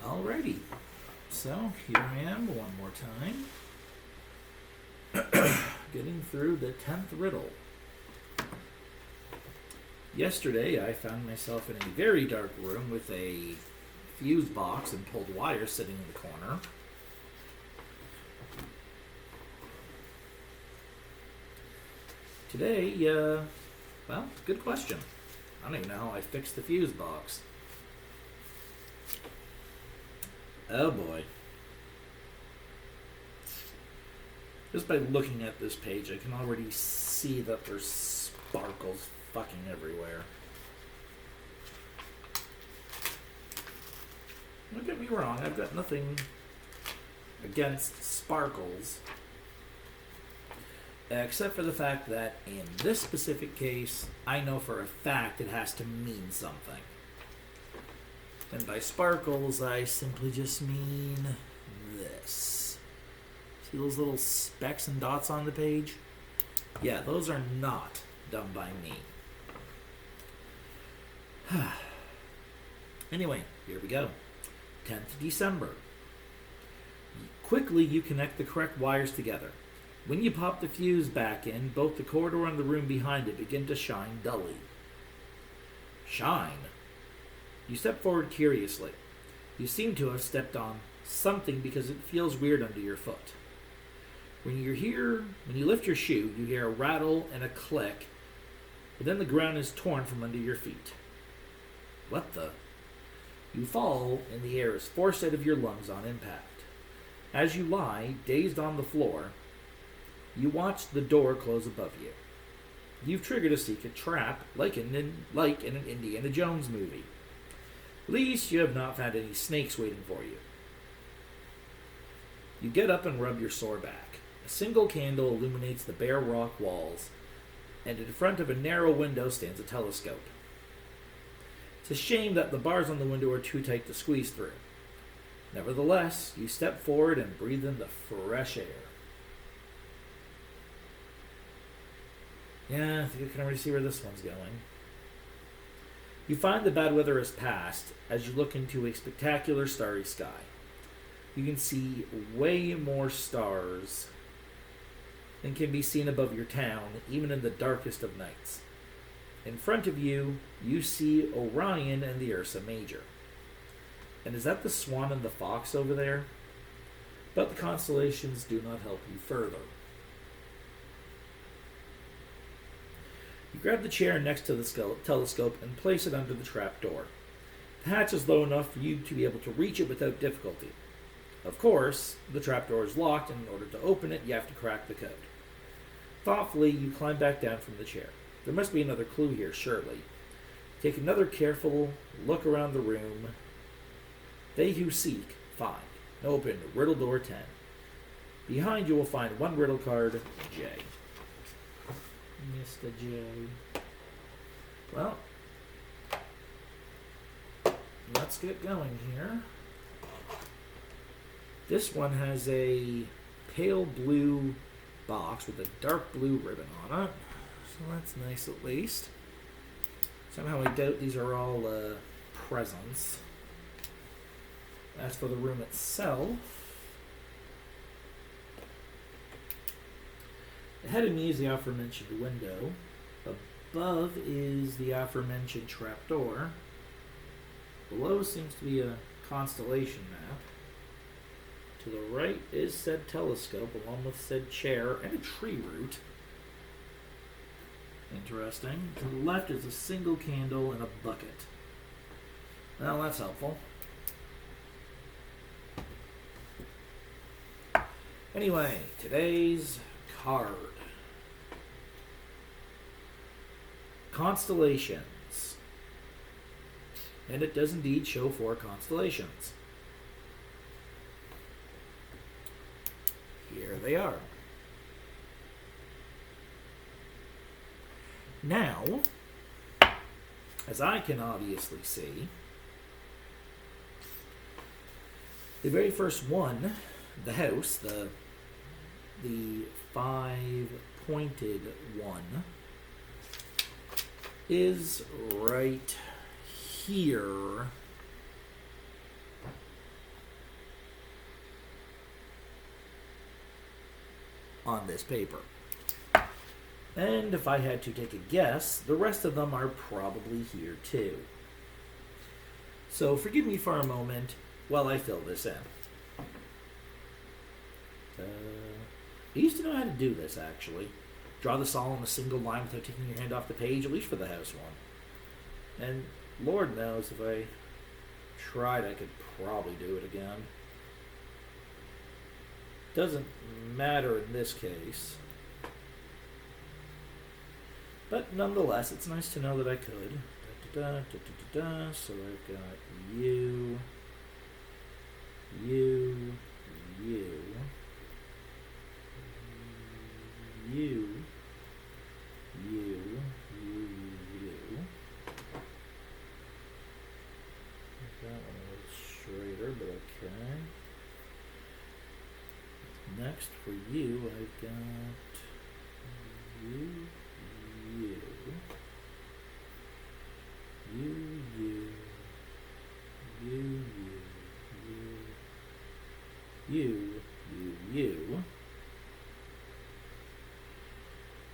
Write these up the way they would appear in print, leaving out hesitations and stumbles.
Alrighty, so here I am one more time, getting through the 10th riddle. Yesterday I found myself in a very dark room with a fuse box and pulled wire sitting in the corner. Today, well, good question. I don't even know how I fixed the fuse box. Oh boy. Just by looking at this page, I can already see that there's sparkles fucking everywhere. Don't get me wrong, I've got nothing against sparkles. Except for the fact that in this specific case, I know for a fact it has to mean something. And by sparkles, I simply just mean this. See those little specks and dots on the page? Yeah, those are not done by me. Anyway, here we go. 10th December. Quickly, you connect the correct wires together. When you pop the fuse back in, both the corridor and the room behind it begin to shine dully. Shine? You step forward curiously. You seem to have stepped on something because it feels weird under your foot. When you lift your shoe, you hear a rattle and a click, but then the ground is torn from under your feet. What the? You fall, and the air is forced out of your lungs on impact. As you lie, dazed on the floor, you watch the door close above you. You've triggered a secret trap, like in an Indiana Jones movie. At least you have not found any snakes waiting for you. You get up and rub your sore back. A single candle illuminates the bare rock walls, and in front of a narrow window stands a telescope. It's a shame that the bars on the window are too tight to squeeze through. Nevertheless, you step forward and breathe in the fresh air. Yeah, I think you can already see where this one's going. You find the bad weather has passed as you look into a spectacular starry sky. You can see way more stars than can be seen above your town, even in the darkest of nights. In front of you, you see Orion and the Ursa Major. And is that the Swan and the Fox over there? But the constellations do not help you further. You grab the chair next to the telescope and place it under the trap door. The hatch is low enough for you to be able to reach it without difficulty. Of course, the trapdoor is locked, and in order to open it, you have to crack the code. Thoughtfully, you climb back down from the chair. There must be another clue here, surely. Take another careful look around the room. They who seek, find. Open riddle door 10. Behind you will find one riddle card, J. Mr. J. Well, let's get going here. This one has a pale blue box with a dark blue ribbon on it. So that's nice at least. Somehow I doubt these are all presents. As for the room itself, ahead of me is the aforementioned window. Above is the aforementioned trapdoor. Below seems to be a constellation map. To the right is said telescope, along with said chair and a tree root. Interesting. To the left is a single candle and a bucket. Well, that's helpful. Anyway, today's card. Constellations. And it does indeed show 4 constellations. Here they are. Now, as I can obviously see, the very first one, the house, the 5-pointed one, is right here on this paper. And if I had to take a guess, the rest of them are probably here too. So forgive me for a moment while I fill this in. I used to know how to do this, actually. Draw this all in a single line without taking your hand off the page, at least for the house one. And Lord knows if I tried, I could probably do it again. Doesn't matter in this case. But nonetheless, it's nice to know that I could. So I've got you, you, you, you, you, you. That one a little straighter, but okay. Next for you, I've got you, you, you, you, you, you, you.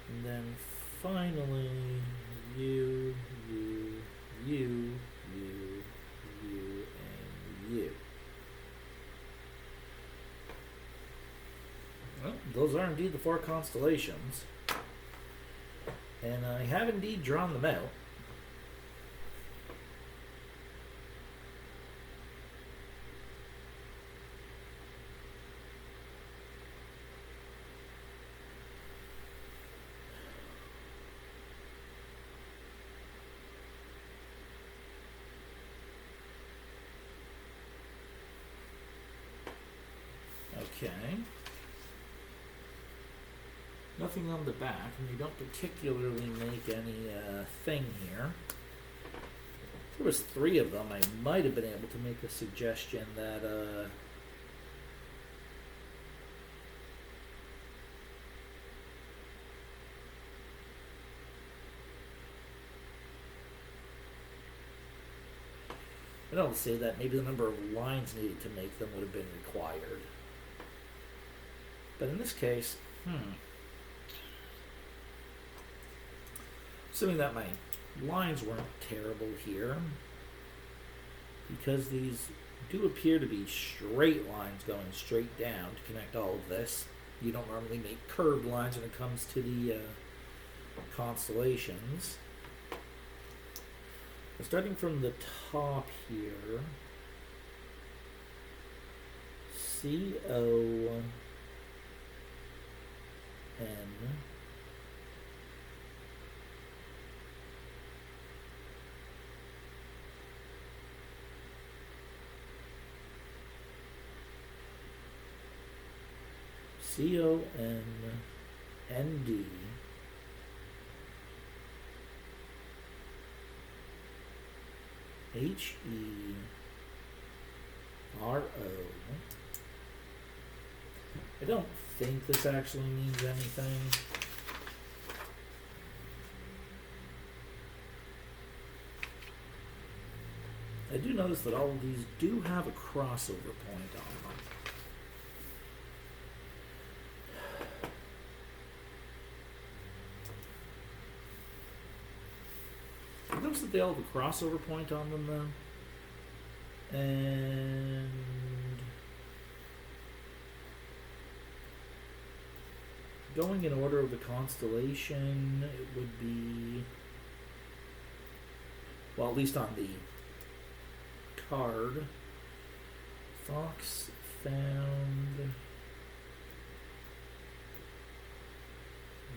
And then finally, you, and you. Well, those are indeed the 4 constellations. And I have indeed drawn them out. Okay. Nothing on the back, and they don't particularly make any thing here. If there was 3 of them, I might have been able to make a suggestion that I don't say that maybe the number of lines needed to make them would have been required. But in this case, assuming that my lines weren't terrible here, because these do appear to be straight lines going straight down to connect all of this. You don't normally make curved lines when it comes to the constellations. Starting from the top here, C-O-N C-O-N-N-D H-E-R-O. I don't think this actually means anything. I do notice that all of these do have a crossover point on them. Notice that they all have a crossover point on them, though. And going in order of the constellation, it would be, well, at least on the card, Fox found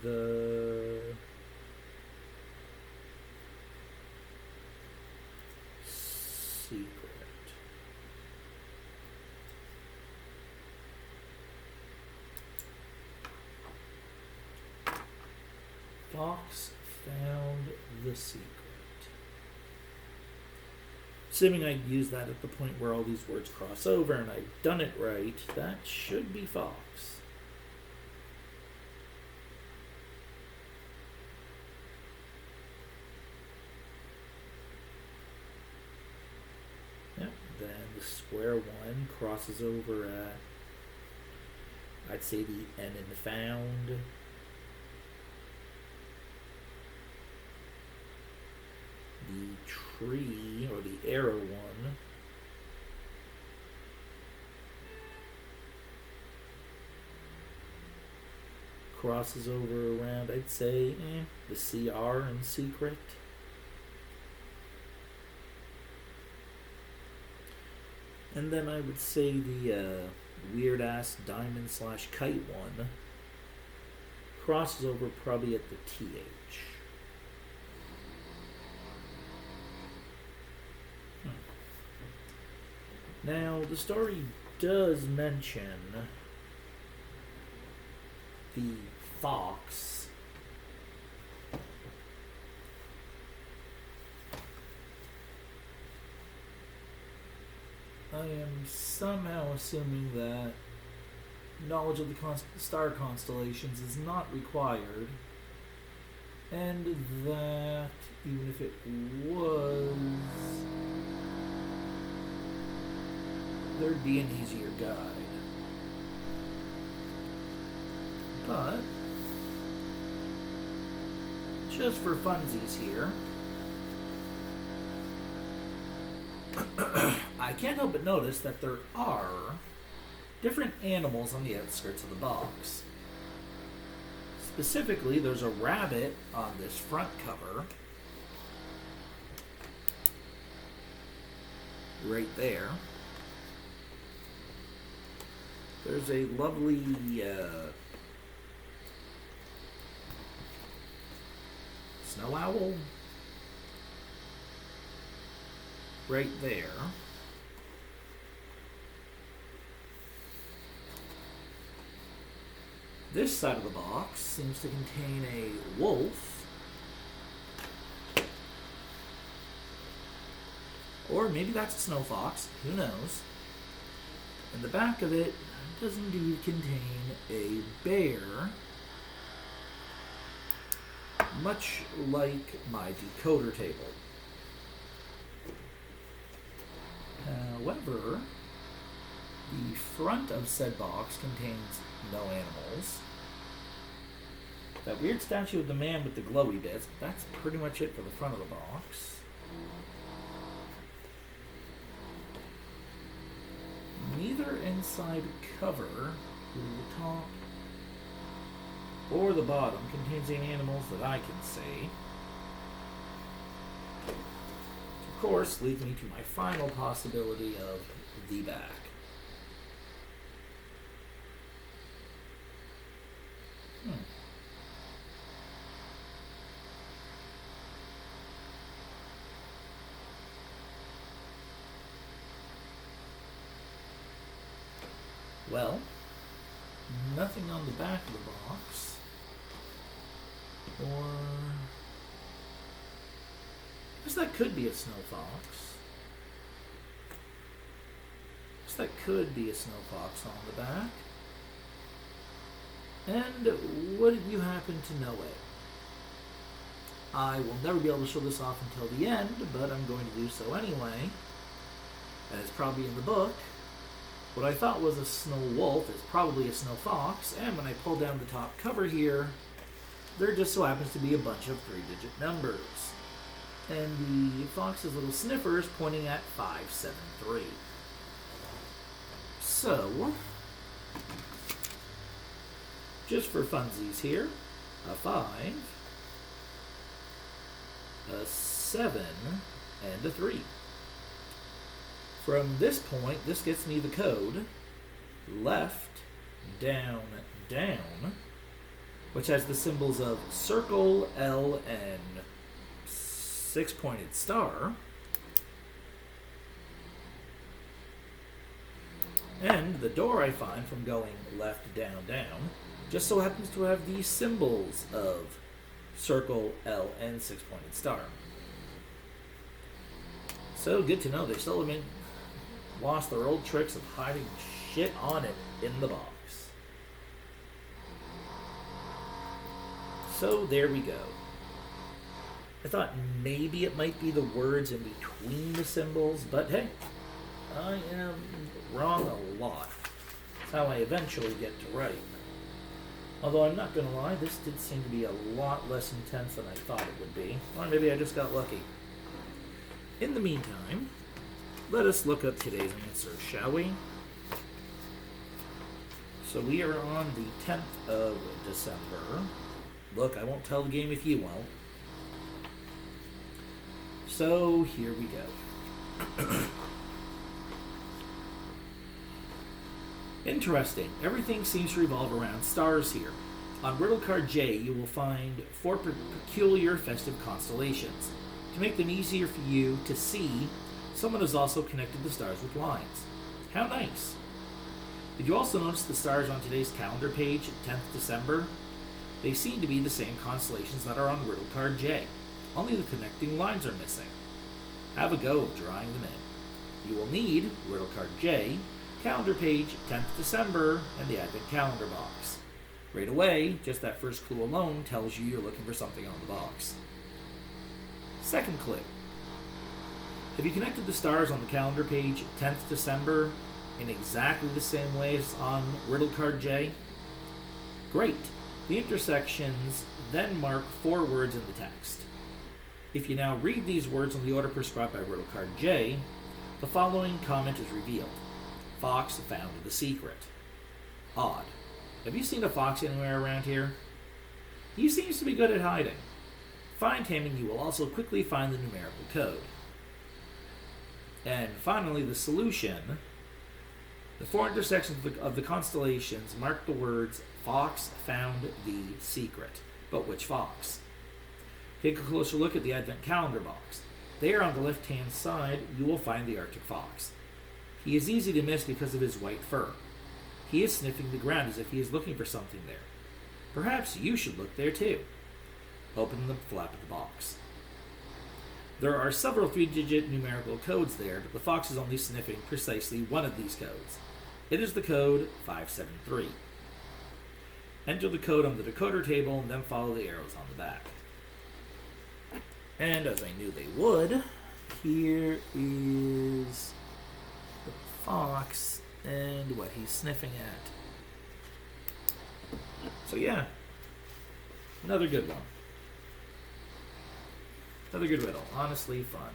the secret. Fox found the secret. Assuming I use that at the point where all these words cross over and I've done it right, that should be Fox. Yep, then the square one crosses over at I'd say the N in found. The tree, or the arrow one. Crosses over around, I'd say, the CR in secret. And then I would say the weird-ass diamond/kite one crosses over probably at the TH. Now, the story does mention the fox. I am somehow assuming that knowledge of the star constellations is not required, and that even if it was, there'd be an easier guide. But, just for funsies here, I can't help but notice that there are different animals on the outskirts of the box. Specifically, there's a rabbit on this front cover. Right there. There's a lovely snow owl right there. This side of the box seems to contain a wolf, or maybe that's a snow fox, who knows. And the back of it does indeed contain a bear, much like my decoder table. However, the front of said box contains no animals. That weird statue of the man with the glowy bits, that's pretty much it for the front of the box. Neither inside cover, the top or the bottom, contains any animals that I can see. Of course, leads me to my final possibility of the back. Well, nothing on the back of the box. Or I guess that could be a snow fox. I guess that could be a snow fox on the back. And would you happen to know it? I will never be able to show this off until the end, but I'm going to do so anyway. And it's probably in the book. What I thought was a snow wolf is probably a snow fox, and when I pull down the top cover here, there just so happens to be a bunch of 3-digit numbers. And the fox's little sniffer is pointing at 573. So, just for funsies here, a 5, a 7, and a 3. From this point, this gets me the code left, down, down, which has the symbols of circle, L, and 6-pointed star. And the door I find from going left, down, down just so happens to have the symbols of circle, L, and 6-pointed star. So good to know they still haven't lost their old tricks of hiding shit on it in the box. So there we go. I thought maybe it might be the words in between the symbols, but hey, I am wrong a lot. That's how I eventually get to write. Although I'm not going to lie, this did seem to be a lot less intense than I thought it would be. Or maybe I just got lucky. In the meantime, let us look up today's answer, shall we? So we are on the 10th of December. Look, I won't tell the game if you won't. So here we go. Interesting. Everything seems to revolve around stars here. On Riddle card J, you will find 4 peculiar festive constellations. To make them easier for you to see, someone has also connected the stars with lines. How nice. Did you also notice the stars on today's calendar page, 10th December? They seem to be the same constellations that are on Riddle card J. Only the connecting lines are missing. Have a go of drawing them in. You will need Riddle card J, calendar page, 10th December, and the Advent calendar box. Right away, just that first clue alone tells you you're looking for something on the box. Second clue. Have you connected the stars on the calendar page, 10th December, in exactly the same way as on Riddle card J? Great. The intersections then mark 4 words in the text. If you now read these words in the order prescribed by Riddle card J, the following comment is revealed. Fox found the secret. Odd. Have you seen a fox anywhere around here? He seems to be good at hiding. Find him and you will also quickly find the numerical code. And finally, the solution. The 4 intersections of the constellations mark the words, Fox found the secret. But which fox? Take a closer look at the Advent calendar box. There on the left-hand side, you will find the Arctic fox. He is easy to miss because of his white fur. He is sniffing the ground as if he is looking for something there. Perhaps you should look there too. Open the flap of the box. There are several 3-digit numerical codes there, but the fox is only sniffing precisely one of these codes. It is the code 573. Enter the code on the decoder table and then follow the arrows on the back. And as I knew they would, here is the fox and what he's sniffing at. So yeah, another good one. Another good riddle. Honestly, fun.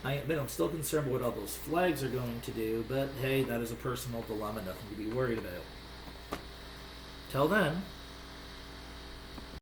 I'm still concerned about what all those flags are going to do, but hey, that is a personal dilemma, nothing to be worried about. Till then,